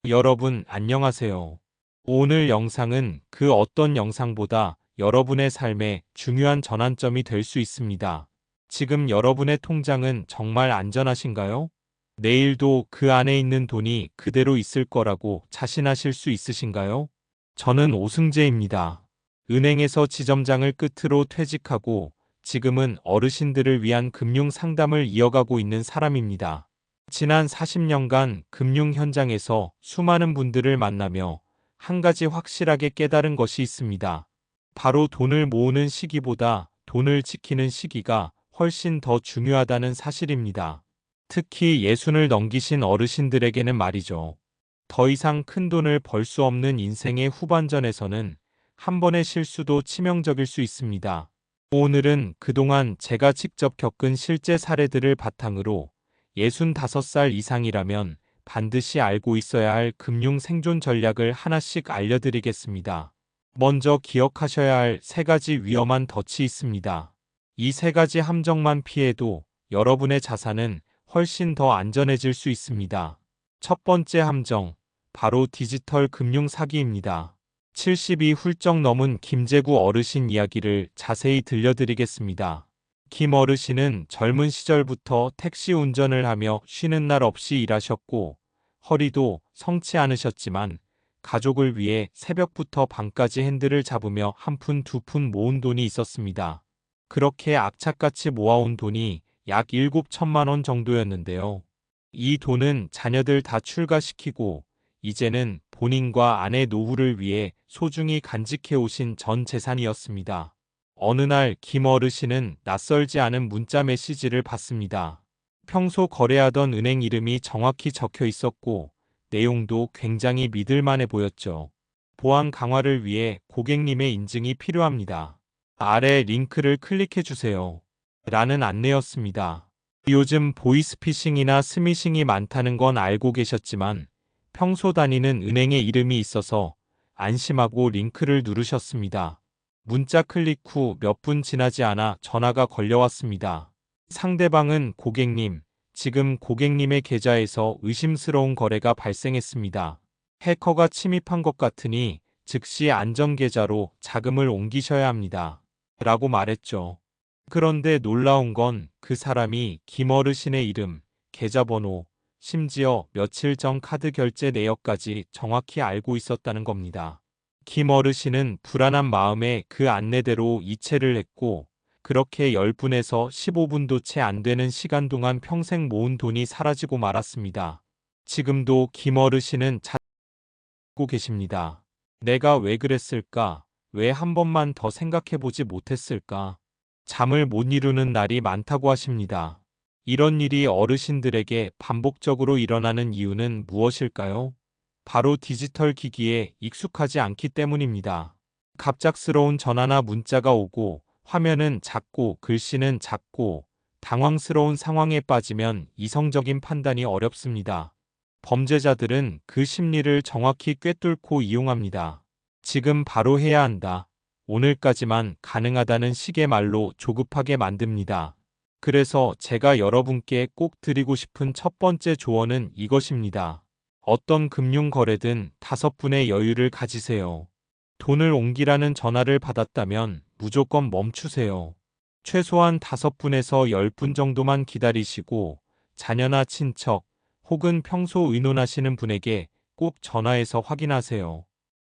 여러분, 안녕하세요. 오늘 영상은 그 어떤 영상보다 여러분의 삶에 중요한 전환점이 될 수 있습니다. 지금 여러분의 통장은 정말 안전하신가요? 내일도 그 안에 있는 돈이 그대로 있을 거라고 자신하실 수 있으신가요? 저는 오승재입니다. 은행에서 지점장을 끝으로 퇴직하고 지금은 어르신들을 위한 금융 상담을 이어가고 있는 사람입니다. 지난 40년간 금융 현장에서 수많은 분들을 만나며 한 가지 확실하게 깨달은 것이 있습니다. 바로 돈을 모으는 시기보다 돈을 지키는 시기가 훨씬 더 중요하다는 사실입니다. 특히 예순을 넘기신 어르신들에게는 말이죠. 더 이상 큰 돈을 벌 수 없는 인생의 후반전에서는 한 번의 실수도 치명적일 수 있습니다. 오늘은 그동안 제가 직접 겪은 실제 사례들을 바탕으로 65살 이상이라면 반드시 알고 있어야 할 금융 생존 전략을 하나씩 알려드리겠습니다. 먼저 기억하셔야 할 세 가지 위험한 덫이 있습니다. 이 세 가지 함정만 피해도 여러분의 자산은 훨씬 더 안전해질 수 있습니다. 첫 번째 함정, 바로 디지털 금융 사기입니다. 70이 훌쩍 넘은 김재구 어르신 이야기를 자세히 들려드리겠습니다. 김 어르신은 젊은 시절부터 택시 운전을 하며 쉬는 날 없이 일하셨고 허리도 성치 않으셨지만 가족을 위해 새벽부터 밤까지 핸들을 잡으며 한 푼 두 푼 모은 돈이 있었습니다. 그렇게 악착같이 모아온 돈이 약 7천만 원 정도였는데요. 이 돈은 자녀들 다 출가시키고 이제는 본인과 아내 노후를 위해 소중히 간직해 오신 전 재산이었습니다. 어느 날 김 어르신은 낯설지 않은 문자 메시지를 받습니다. 평소 거래하던 은행 이름이 정확히 적혀 있었고 내용도 굉장히 믿을만해 보였죠. 보안 강화를 위해 고객님의 인증이 필요합니다. 아래 링크를 클릭해 주세요. 라는 안내였습니다. 요즘 보이스피싱이나 스미싱이 많다는 건 알고 계셨지만 평소 다니는 은행의 이름이 있어서 안심하고 링크를 누르셨습니다. 문자 클릭 후 몇 분 지나지 않아 전화가 걸려왔습니다. 상대방은 고객님, 지금 고객님의 계좌에서 의심스러운 거래가 발생했습니다. 해커가 침입한 것 같으니 즉시 안전계좌로 자금을 옮기셔야 합니다. 라고 말했죠. 그런데 놀라운 건 그 사람이 김 어르신의 이름, 계좌번호, 심지어 며칠 전 카드 결제 내역까지 정확히 알고 있었다는 겁니다. 김 어르신은 불안한 마음에 그 안내대로 이체를 했고 그렇게 10분에서 15분도 채 안 되는 시간 동안 평생 모은 돈이 사라지고 말았습니다. 지금도 김 어르신은 찾고 계십니다. 내가 왜 그랬을까? 왜 한 번만 더 생각해보지 못했을까? 잠을 못 이루는 날이 많다고 하십니다. 이런 일이 어르신들에게 반복적으로 일어나는 이유는 무엇일까요? 바로 디지털 기기에 익숙하지 않기 때문입니다. 갑작스러운 전화나 문자가 오고 화면은 작고 글씨는 작고 당황스러운 상황에 빠지면 이성적인 판단이 어렵습니다. 범죄자들은 그 심리를 정확히 꿰뚫고 이용합니다. 지금 바로 해야 한다. 오늘까지만 가능하다는 식의 말로 조급하게 만듭니다. 그래서 제가 여러분께 꼭 드리고 싶은 첫 번째 조언은 이것입니다. 어떤 금융 거래든 5분의 여유를 가지세요. 돈을 옮기라는 전화를 받았다면 무조건 멈추세요. 최소한 5분에서 10분 정도만 기다리시고 자녀나 친척 혹은 평소 의논하시는 분에게 꼭 전화해서 확인하세요.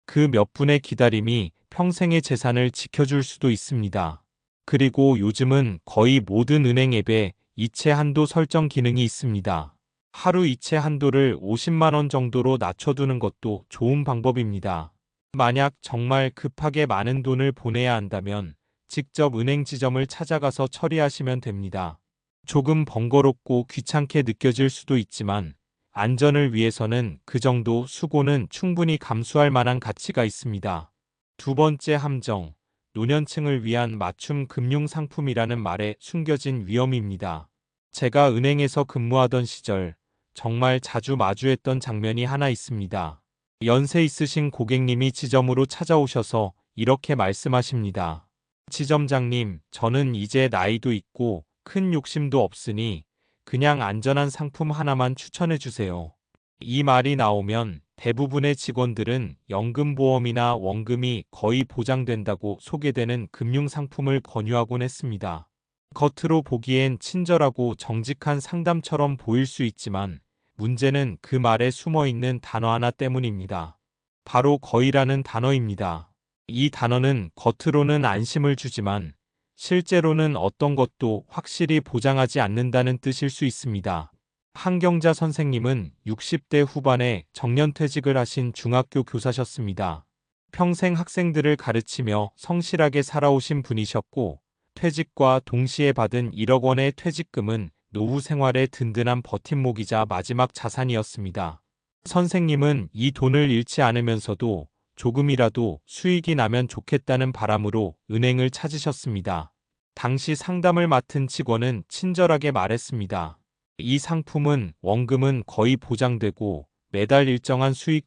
그 몇 분의 기다림이 평생의 재산을 지켜줄 수도 있습니다. 그리고 요즘은 거의 모든 은행 앱에 이체 한도 설정 기능이 있습니다. 하루 이체 한도를 50만 원 정도로 낮춰두는 것도 좋은 방법입니다. 만약 정말 급하게 많은 돈을 보내야 한다면 직접 은행 지점을 찾아가서 처리하시면 됩니다. 조금 번거롭고 귀찮게 느껴질 수도 있지만 안전을 위해서는 그 정도 수고는 충분히 감수할 만한 가치가 있습니다. 두 번째 함정, 노년층을 위한 맞춤 금융 상품이라는 말에 숨겨진 위험입니다. 제가 은행에서 근무하던 시절 정말 자주 마주했던 장면이 하나 있습니다. 연세 있으신 고객님이 지점으로 찾아오셔서 이렇게 말씀하십니다. 지점장님, 저는 이제 나이도 있고 큰 욕심도 없으니 그냥 안전한 상품 하나만 추천해 주세요. 이 말이 나오면 대부분의 직원들은 연금보험이나 원금이 거의 보장된다고 소개되는 금융상품을 권유하곤 했습니다. 겉으로 보기엔 친절하고 정직한 상담처럼 보일 수 있지만 문제는 그 말에 숨어있는 단어 하나 때문입니다. 바로 거의라는 단어입니다. 이 단어는 겉으로는 안심을 주지만 실제로는 어떤 것도 확실히 보장하지 않는다는 뜻일 수 있습니다. 한경자 선생님은 60대 후반에 정년퇴직을 하신 중학교 교사셨습니다. 평생 학생들을 가르치며 성실하게 살아오신 분이셨고 퇴직과 동시에 받은 1억 원의 퇴직금은 노후 생활의 든든한 버팀목이자 마지막 자산이었습니다. 선생님은 이 돈을 잃지 않으면서도 조금이라도 수익이 나면 좋겠다는 바람으로 은행을 찾으셨습니다. 당시 상담을 맡은 직원은 친절하게 말했습니다. 이 상품은 원금은 거의 보장되고 매달 일정한 수익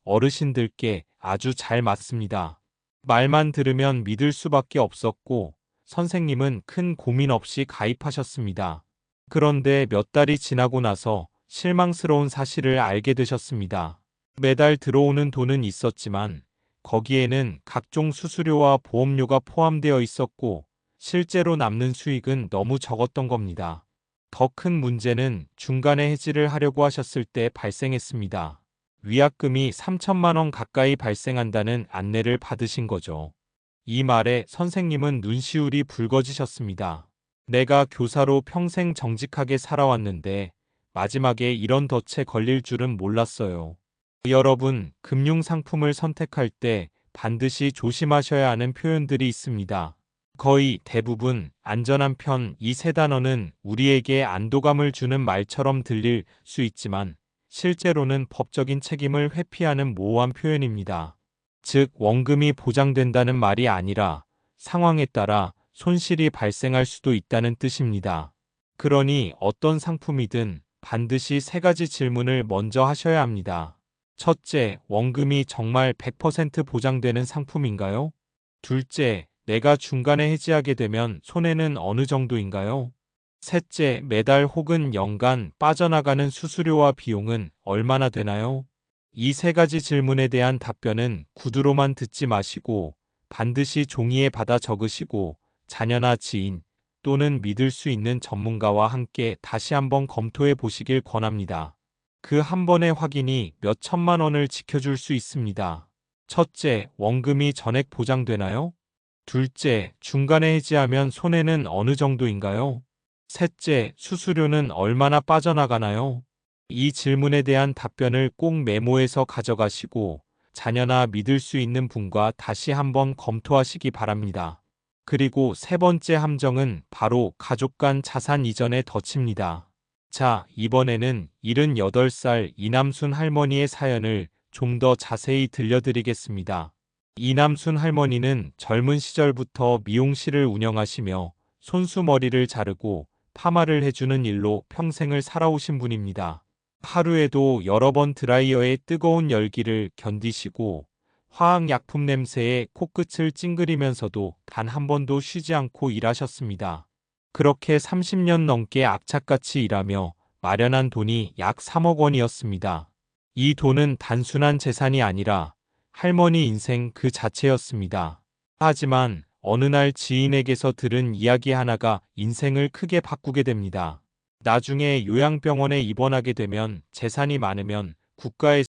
어르신들께 아주 잘 맞습니다. 말만 들으면 믿을 수밖에 없었고 선생님은 큰 고민 없이 가입하셨습니다. 그런데 몇 달이 지나고 나서 실망스러운 사실을 알게 되셨습니다. 매달 들어오는 돈은 있었지만 거기에는 각종 수수료와 보험료가 포함되어 있었고 실제로 남는 수익은 너무 적었던 겁니다. 더 큰 문제는 중간에 해지를 하려고 하셨을 때 발생했습니다. 위약금이 3천만 원 가까이 발생한다는 안내를 받으신 거죠. 이 말에 선생님은 눈시울이 붉어지셨습니다. 내가 교사로 평생 정직하게 살아왔는데 마지막에 이런 덫에 걸릴 줄은 몰랐어요. 여러분, 금융상품을 선택할 때 반드시 조심하셔야 하는 표현들이 있습니다. 거의 대부분 안전한 편 이 세 단어는 우리에게 안도감을 주는 말처럼 들릴 수 있지만 실제로는 법적인 책임을 회피하는 모호한 표현입니다. 즉, 원금이 보장된다는 말이 아니라 상황에 따라 손실이 발생할 수도 있다는 뜻입니다. 그러니 어떤 상품이든 반드시 세 가지 질문을 먼저 하셔야 합니다. 첫째, 원금이 정말 100% 보장되는 상품인가요? 둘째, 내가 중간에 해지하게 되면 손해는 어느 정도인가요? 셋째, 매달 혹은 연간 빠져나가는 수수료와 비용은 얼마나 되나요? 이 세 가지 질문에 대한 답변은 구두로만 듣지 마시고 반드시 종이에 받아 적으시고 자녀나 지인 또는 믿을 수 있는 전문가와 함께 다시 한번 검토해 보시길 권합니다. 그 한 번의 확인이 몇 천만 원을 지켜줄 수 있습니다. 첫째, 원금이 전액 보장되나요? 둘째, 중간에 해지하면 손해는 어느 정도인가요? 셋째, 수수료는 얼마나 빠져나가나요? 이 질문에 대한 답변을 꼭 메모해서 가져가시고 자녀나 믿을 수 있는 분과 다시 한번 검토하시기 바랍니다. 그리고 세 번째 함정은 바로 가족 간 자산 이전의 덫입니다. 자, 이번에는 78살 이남순 할머니의 사연을 좀 더 자세히 들려드리겠습니다. 이남순 할머니는 젊은 시절부터 미용실을 운영하시며 손수머리를 자르고 파마를 해주는 일로 평생을 살아오신 분입니다. 하루에도 여러 번 드라이어의 뜨거운 열기를 견디시고 화학약품 냄새에 코끝을 찡그리면서도 단 한 번도 쉬지 않고 일하셨습니다. 그렇게 30년 넘게 악착같이 일하며 마련한 돈이 약 3억 원이었습니다. 이 돈은 단순한 재산이 아니라 할머니 인생 그 자체였습니다. 하지만 어느 날 지인에게서 들은 이야기 하나가 인생을 크게 바꾸게 됩니다. 나중에 요양병원에 입원하게 되면 재산이 많으면 국가에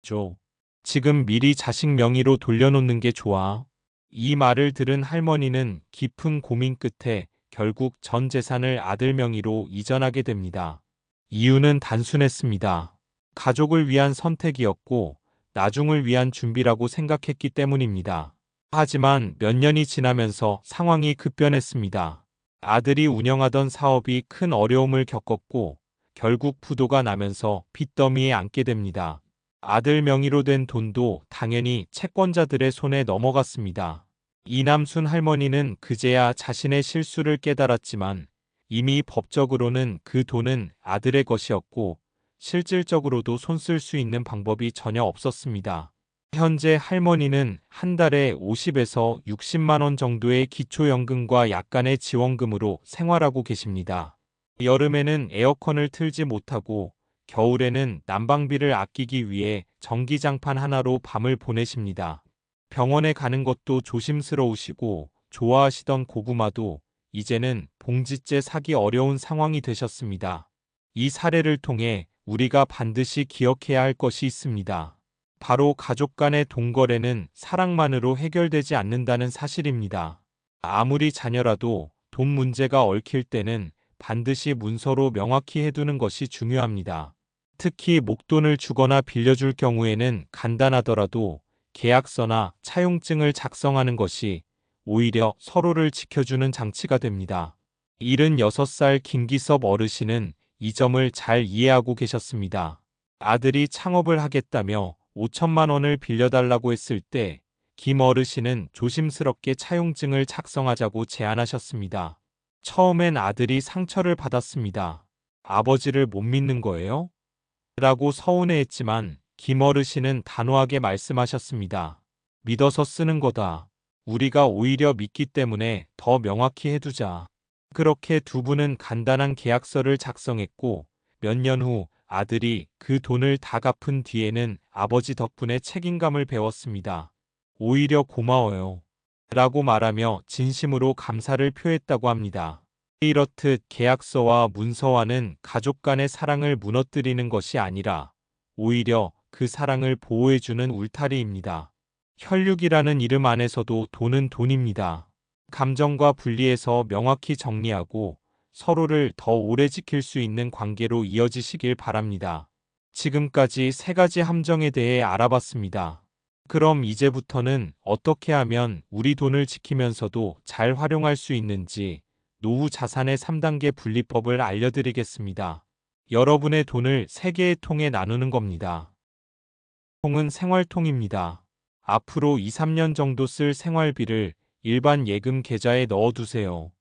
줘. 지금 미리 자식 명의로 돌려놓는 게 좋아. 이 말을 들은 할머니는 깊은 고민 끝에 결국 전 재산을 아들 명의로 이전하게 됩니다. 이유는 단순했습니다. 가족을 위한 선택이었고 나중을 위한 준비라고 생각했기 때문입니다. 하지만 몇 년이 지나면서 상황이 급변했습니다. 아들이 운영하던 사업이 큰 어려움을 겪었고 결국 부도가 나면서 빚더미에 앉게 됩니다. 아들 명의로 된 돈도 당연히 채권자들의 손에 넘어갔습니다. 이남순 할머니는 그제야 자신의 실수를 깨달았지만 이미 법적으로는 그 돈은 아들의 것이었고 실질적으로도 손 쓸 수 있는 방법이 전혀 없었습니다. 현재 할머니는 한 달에 50에서 60만 원 정도의 기초연금과 약간의 지원금으로 생활하고 계십니다. 여름에는 에어컨을 틀지 못하고 겨울에는 난방비를 아끼기 위해 전기장판 하나로 밤을 보내십니다. 병원에 가는 것도 조심스러우시고 좋아하시던 고구마도 이제는 봉지째 사기 어려운 상황이 되셨습니다. 이 사례를 통해 우리가 반드시 기억해야 할 것이 있습니다. 바로 가족 간의 돈거래는 사랑만으로 해결되지 않는다는 사실입니다. 아무리 자녀라도 돈 문제가 얽힐 때는 반드시 문서로 명확히 해두는 것이 중요합니다. 특히 목돈을 주거나 빌려줄 경우에는 간단하더라도 계약서나 차용증을 작성하는 것이 오히려 서로를 지켜주는 장치가 됩니다. 76살 김기섭 어르신은 이 점을 잘 이해하고 계셨습니다. 아들이 창업을 하겠다며 5천만 원을 빌려달라고 했을 때 김 어르신은 조심스럽게 차용증을 작성하자고 제안하셨습니다. 처음엔 아들이 상처를 받았습니다. 아버지를 못 믿는 거예요? 라고 서운해했지만 김 어르신은 단호하게 말씀하셨습니다. 믿어서 쓰는 거다. 우리가 오히려 믿기 때문에 더 명확히 해두자. 그렇게 두 분은 간단한 계약서를 작성했고 몇 년 후 아들이 그 돈을 다 갚은 뒤에는 아버지 덕분에 책임감을 배웠습니다. 오히려 고마워요. 라고 말하며 진심으로 감사를 표했다고 합니다. 이렇듯 계약서와 문서와는 가족 간의 사랑을 무너뜨리는 것이 아니라 오히려 그 사랑을 보호해주는 울타리입니다. 혈육이라는 이름 안에서도 돈은 돈입니다. 감정과 분리해서 명확히 정리하고 서로를 더 오래 지킬 수 있는 관계로 이어지시길 바랍니다. 지금까지 3가지 함정에 대해 알아봤습니다. 그럼 이제부터는 어떻게 하면 우리 돈을 지키면서도 잘 활용할 수 있는지 노후 자산의 3단계 분리법을 알려드리겠습니다. 여러분의 돈을 3개의 통에 나누는 겁니다. 통은 생활통입니다. 앞으로 2, 3년 정도 쓸 생활비를 일반 예금 계좌에 넣어두세요.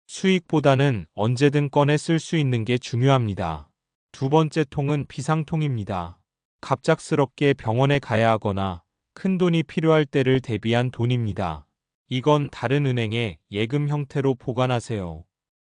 수익보다는 언제든 꺼내 쓸 수 있는 게 중요합니다. 두 번째 통은 비상통입니다. 갑작스럽게 병원에 가야 하거나 큰 돈이 필요할 때를 대비한 돈입니다. 이건 다른 은행에 예금 형태로 보관하세요.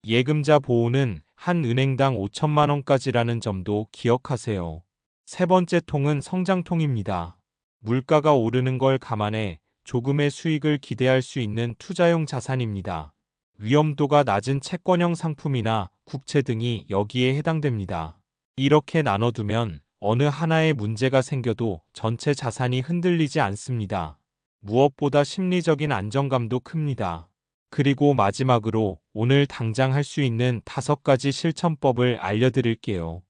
예금자 보호는 한 은행당 5천만 원까지라는 점도 기억하세요. 세 번째 통은 성장통입니다. 물가가 오르는 걸 감안해 조금의 수익을 기대할 수 있는 투자용 자산입니다. 위험도가 낮은 채권형 상품이나 국채 등이 여기에 해당됩니다. 이렇게 나눠두면 어느 하나에 문제가 생겨도 전체 자산이 흔들리지 않습니다. 무엇보다 심리적인 안정감도 큽니다. 그리고 마지막으로 오늘 당장 할 수 있는 5가지 실천법을 알려드릴게요.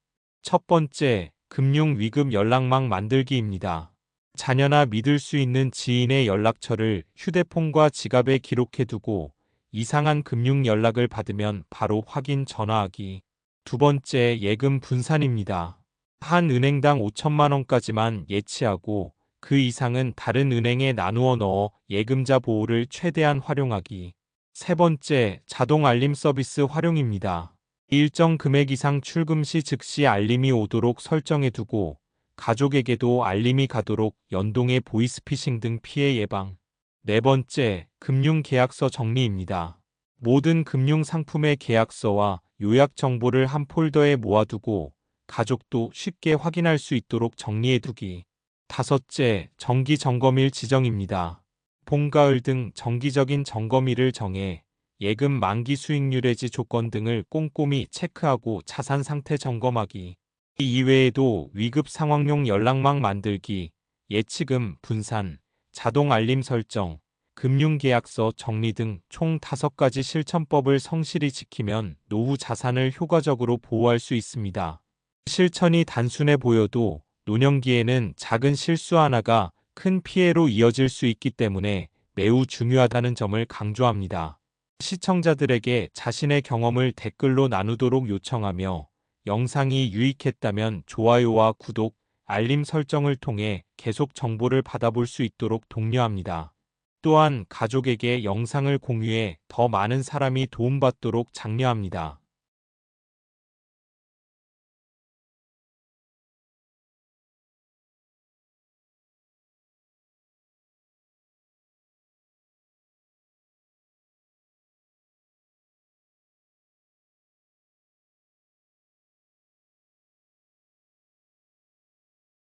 첫 번째, 금융위급 연락망 만들기입니다. 자녀나 믿을 수 있는 지인의 연락처를 휴대폰과 지갑에 기록해두고 이상한 금융 연락을 받으면 바로 확인 전화하기. 두 번째, 예금 분산입니다. 한 은행당 5천만 원까지만 예치하고 그 이상은 다른 은행에 나누어 넣어 예금자 보호를 최대한 활용하기. 세 번째, 자동 알림 서비스 활용입니다. 일정 금액 이상 출금 시 즉시 알림이 오도록 설정해두고 가족에게도 알림이 가도록 연동해 보이스피싱 등 피해 예방. 네 번째, 금융계약서 정리입니다. 모든 금융상품의 계약서와 요약 정보를 한 폴더에 모아두고 가족도 쉽게 확인할 수 있도록 정리해두기. 다섯째, 정기 점검일 지정입니다. 봄, 가을 등 정기적인 점검일을 정해 예금 만기 수익률 해지 조건 등을 꼼꼼히 체크하고 자산 상태 점검하기. 이 이외에도 위급 상황용 연락망 만들기, 예치금 분산, 자동 알림 설정, 금융계약서 정리 등 총 5가지 실천법을 성실히 지키면 노후 자산을 효과적으로 보호할 수 있습니다. 실천이 단순해 보여도 노년기에는 작은 실수 하나가 큰 피해로 이어질 수 있기 때문에 매우 중요하다는 점을 강조합니다. 시청자들에게 자신의 경험을 댓글로 나누도록 요청하며 영상이 유익했다면 좋아요와 구독, 알림 설정을 통해 계속 정보를 받아볼 수 있도록 독려합니다. 또한 가족에게 영상을 공유해 더 많은 사람이 도움받도록 장려합니다.